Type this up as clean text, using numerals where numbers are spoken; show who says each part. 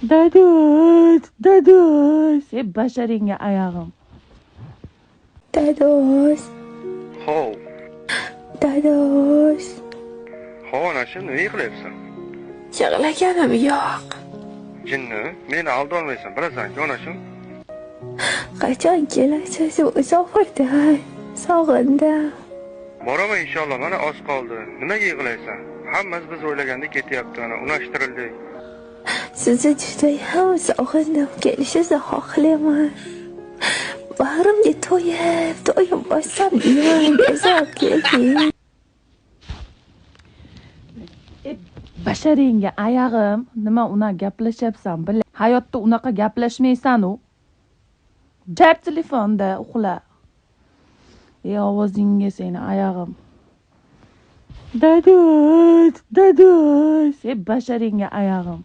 Speaker 1: Dado's. Basharingga oyog'im.
Speaker 2: Dado's.
Speaker 3: Hov.
Speaker 2: Dado's.
Speaker 3: Hov, ana shu nima qilyapsan?
Speaker 2: Yig'laganim yo'q.
Speaker 3: Jinni, meni aldolmaysan, bilasan-ku, ana shu.
Speaker 2: Qachon kelasiz uzoqda? Sog'indim.
Speaker 3: Boraman inshaalloh, mana oz qoldi. Nimaga yig'laysan? Hammasi biz o'ylagandek ketyapti, ana unashtirildi.
Speaker 2: Sizni judayam sog'indim. Kelishingizni xohlayman. Bag'rimga to'yib bossam deyman, bezab keling.
Speaker 1: Basharingga oyog'im. Nima unaqa gaplashyapsan? Bila, hayotda unaqa gaplashmaysan-u. Jar telefonda uxla. Ovozingga seni oyog'im. Dado's. Basharingga oyog'im.